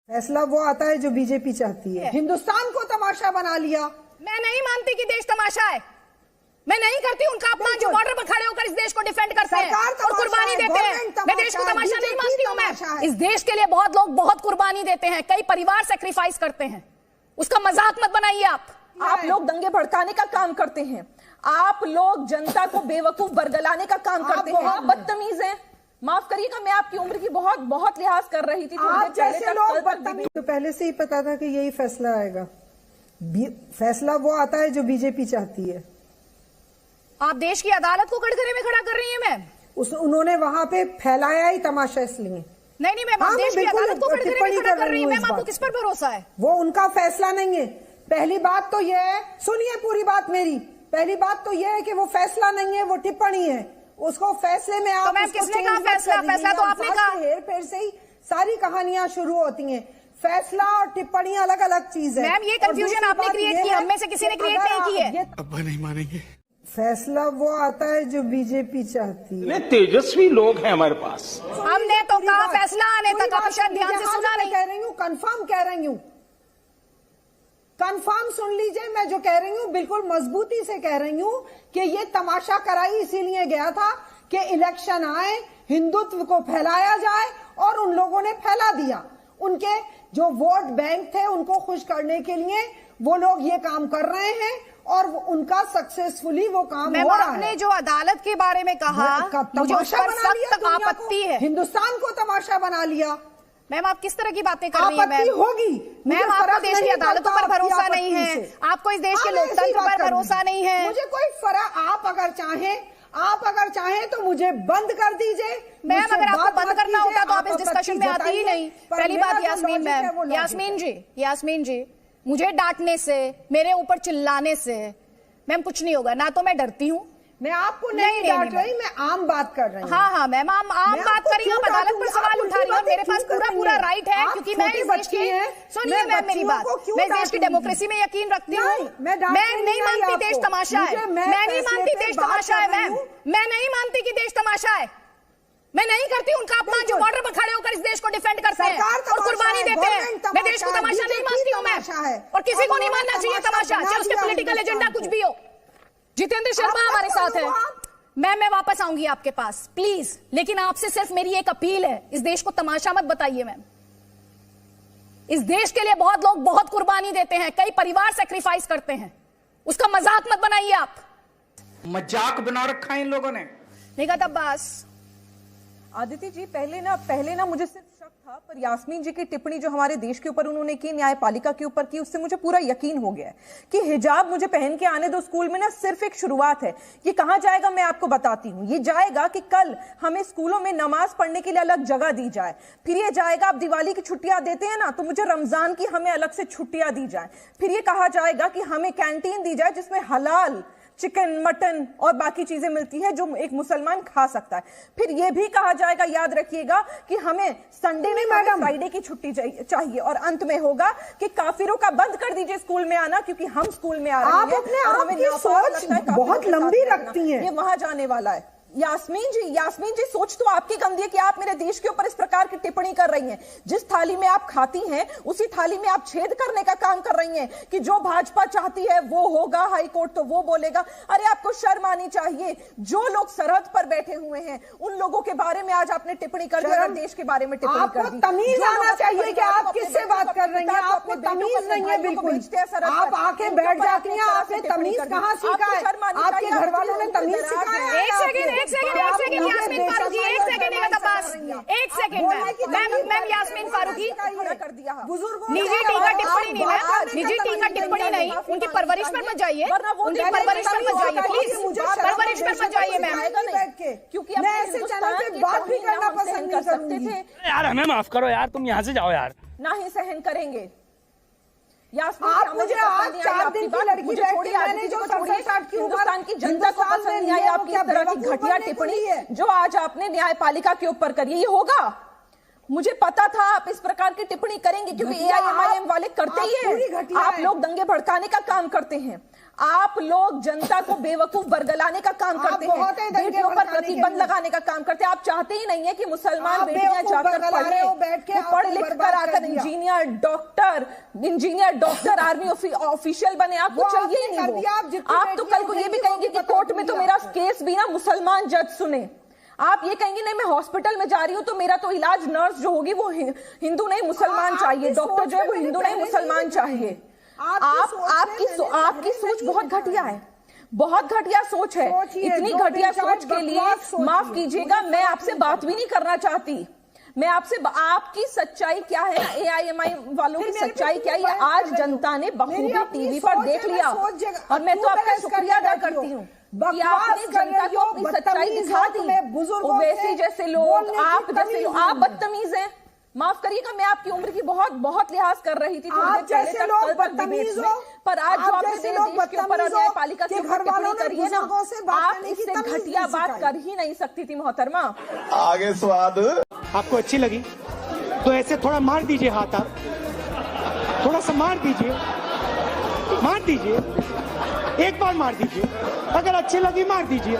फैसला वो आता है जो बीजेपी चाहती है। हिंदुस्तान को तमाशा बना लिया। मैं नहीं मानती कि देश तमाशा है। मैं नहीं करती उनका अपमान जो बॉर्डर पर खड़े होकर इस देश को डिफेंड करते हैं और कुर्बानी देते हैं। मैं देश को तमाशा नहीं मानती हूं। मैं इस देश के लिए बहुत लोग बहुत कुर्बानी देते हैं, कई परिवार सैक्रिफाइस करते हैं। उसका मजाक मत बनाइए। आप लोग दंगे भड़काने का काम करते हैं, आप लोग जनता को बेवकूफ बरगलाने का काम करते हैं, आप बदतमीज हैं। माफ करिएगा, मैं आपकी उम्र की बहुत बहुत लिहाज कर रही थी। आप जैसे लोग बदतमीज। तो पहले से ही पता था कि यही फैसला आएगा। फैसला वो आता है जो बीजेपी चाहती है। आप देश की अदालत को कटघरे में खड़ा कर रही है मैम। उन्होंने वहां पे फैलाया ही तमाशा इसलिए। नहीं मैम, देश की अदालत को कटघरे में खड़ा कर रही है मैम। आपको किस पर भरोसा है? वो उनका फैसला नहीं है। पहली बात तो यह है, सुनिए पूरी बात मेरी। पहली बात तो यह है कि वो फैसला नहीं है, वो टिप्पणी है। उसको फैसले में आप तो किसने कहा फैसला? फैसला तो आपने कहा। हेर फेर से ही सारी कहानियां शुरू होती हैं। फैसला और टिप्पणी अलग अलग चीज है। मैम ये कंफ्यूजन आपने क्रिएट की, हम में से किसी ने क्रिएट नहीं की है। अब्बा नहीं मानेंगे। फैसला वो आता है जो बीजेपी चाहती है। तेजस्वी लोग हैं हमारे पास। हमने तो कहा फैसला आने तक, आप शायद ध्यान से सुना नहीं। कह रही हूँ, कंफर्म कह रही हूँ, कंफर्म सुन लीजिए। मैं जो कह रही हूँ बिल्कुल मजबूती से कह रही हूँ कि ये तमाशा कराई इसीलिए गया था कि इलेक्शन आए, हिंदुत्व को फैलाया जाए, और उन लोगों ने फैला दिया। उनके जो वोट बैंक थे उनको खुश करने के लिए वो लोग ये काम कर रहे हैं और उनका सक्सेसफुली वो काम हो रहा है। आपने जो अदालत के बारे में कहा, मुझे उस पर सख्त आपत्ति है। हिंदुस्तान को तमाशा बना लिया। मैम आप किस तरह की बातें कर रही हैं? मैम होगी मैम, आपको देश की अदालतों पर भरोसा नहीं है, आपको इस देश के लोकतंत्र पर भरोसा नहीं है। मुझे कोई फर्क, आप अगर चाहें तो मुझे बंद कर दीजिए। मैम अगर आपको बंद करना होता तो आप इस डिस्कशन में आती ही नहीं। पहली बात यास्मीन मैम, यास्मीन जी मुझे डांटने से, मेरे ऊपर चिल्लाने से मैम कुछ नहीं होगा। ना तो मैं डरती हूँ, मैं आपको नहीं डांट रही, मैं आम बात कर रही हूँ। हाँ मैम, आम बात करिए। आप अदालत पर सवाल उठा रही हो, मेरे पास पूरा राइट है, क्योंकि मैं इस देश की, सुनिए मैम मेरी बात, मैं इस देश की डेमोक्रेसी में यकीन रखती हूँ। मैं नहीं मानती देश तमाशा है। मैं नहीं मानती देश तमाशा है मैम। मैं नहीं मानती कि देश तमाशा है। मैं नहीं करती उनका अपमान जो बॉर्डर पर खड़े होकर इस देश को डिफेंड करते हैं और कुर्बानी देते हैं। मैं देश को तमाशा नहीं मानती हूँ मैम, और किसी को नहीं मानना चाहिए तमाशा, चाहे उसके पॉलिटिकल एजेंडा कुछ भी हो। जितेंद्र शर्मा हमारे साथ है। मैं वापस आऊंगी आपके पास प्लीज, लेकिन आपसे सिर्फ मेरी एक अपील है, इस देश को तमाशा मत बताइए मैम। इस देश के लिए बहुत लोग बहुत कुर्बानी देते हैं, कई परिवार सैक्रिफाइस करते हैं। उसका मजाक मत बनाइए। आप मजाक बना रखा है इन लोगों ने। निगत अब्बास। आदिति जी, पहले ना मुझे सिर्फ शक था, पर यास्मीन जी की टिप्पणी जो हमारे देश के ऊपर उन्होंने की, न्यायपालिका के ऊपर की, उससे मुझे पूरा यकीन हो गया है कि हिजाब मुझे पहन के आने दो स्कूल में ना सिर्फ एक शुरुआत है। ये कहां जाएगा मैं आपको बताती हूँ। ये जाएगा कि कल हमें स्कूलों में नमाज पढ़ने के लिए अलग जगह दी जाए। फिर ये जाएगा, आप दिवाली की छुट्टियां देते हैं ना, तो मुझे रमजान की हमें अलग से छुट्टियां दी जाए। फिर ये कहा जाएगा कि हमें कैंटीन दी जाए जिसमें हलाल चिकन, मटन और बाकी चीजें मिलती है जो एक मुसलमान खा सकता है। फिर यह भी कहा जाएगा, याद रखिएगा, कि हमें संडे में फ्राइडे की छुट्टी चाहिए। और अंत में होगा कि काफिरों का बंद कर दीजिए स्कूल में आना, क्योंकि हम स्कूल में आ रहे हैं। आप अपने आप की सोच बहुत लंबी रखती हैं। ये वहां जाने वाला है। यास्मीन जी सोच तो आपकी गंदी है कि आप मेरे देश के ऊपर इस प्रकार की टिप्पणी कर रही हैं। जिस थाली में आप खाती हैं उसी थाली में आप छेद करने का काम कर रही हैं कि जो भाजपा चाहती है वो होगा, हाई कोर्ट तो वो बोलेगा। अरे आपको शर्म आनी चाहिए। जो लोग सरहद पर बैठे हुए हैं उन लोगों के बारे में आज आपने टिप्पणी कर दी, अगर देश के बारे में टिप्पणी कर दी। तमीज आना चाहिए कि आप किससे बात कर रही हैं। आपको तमीज नहीं है बिल्कुल। आप आके बैठ जाती हैं, आपने तमीज कहाँ सीखा है? आपके घर वालों ने तमीज सिखाया है? एक सेकंड यास्मीन फारूकी, एक सेकंड निगत अब्बास, एक सेकंड मैम यास्मीन फारूकी। निजी टीका टिप्पणी नहीं मैम, निजी टीका टिप्पणी नहीं। उनकी परवरिश पर मत जाइए, उनकी परवरिश पर मत जाइए प्लीज, परवरिश पर मत जाइए मैम। क्योंकि मैं ऐसे चैनल पे बात भी करना पसंद नहीं करती थी। यार हमें माफ करो यार, तुम यहाँ से जाओ यार। ना ही सहन करेंगे। आप मुझे आज 4 दिन की लड़की छोड़ी, मैंने जो 67 की हिंदुस्तान की जनता को पसंद नहीं आई आपकी इस तरह की घटिया टिप्पणी जो आज आपने न्यायपालिका के ऊपर करी। ये होगा, मुझे पता था आप इस प्रकार की टिप्पणी करेंगे, क्योंकि एआईएमआईएम वाले करते ही हैं। आप लोग दंगे भड़काने का काम करते हैं। आप लोग जनता को बेवकूफ बरगलाने का काम करते हैं, बेटियों पर प्रतिबंध लगाने का काम करते हैं। आप चाहते ही नहीं है कि मुसलमान बेटियां जाकर पढ़े, वो पढ़ लिख कर आकर इंजीनियर, डॉक्टर, आर्मी ऑफिशियल बने। आपको चाहिए ही नहीं वो। आप तो कल को ये भी कहेंगे कि कोर्ट में तो मेरा केस भी ना मुसलमान जज सुने। आप ये कहेंगे नहीं मैं हॉस्पिटल में जा रही हूं तो मेरा तो इलाज नर्स जो होगी वो हिंदू नहीं मुसलमान चाहिए, डॉक्टर जो है वो हिंदू नहीं मुसलमान चाहिए। आपकी सोच बहुत घटिया है, बहुत घटिया सोच है। इतनी घटिया सोच के लिए माफ कीजिएगा, मैं आपसे बात भी नहीं करना चाहती। मैं आपसे आपकी सच्चाई क्या है, AIMI वालों की सच्चाई क्या है, आज जनता ने बखूबी टीवी पर देख लिया। और मैं तो आपका शुक्रिया अदा करती हूँ कि आपने जनता को अपनी सच्चाई दिखा दी। ओवैसी जैसे लोग, आप जैसे लोग, आप बदतमीज हैं। माफ करिएगा, मैं आपकी उम्र की बहुत बहुत लिहाज कर रही थी थोड़ी देर पहले तक, पर आज जो आपने देश के ऊपर और न्यायपालिका के ऊपर टिप्पणी करी है ना, आप इससे घटिया बात कर ही नहीं सकती थी मोहतरमा। आगे स्वाद आपको अच्छी लगी तो ऐसे थोड़ा मार दीजिए हाथ, आप थोड़ा सा मार दीजिए, एक बार मार दीजिए, अगर अच्छी लगी मार दीजिए।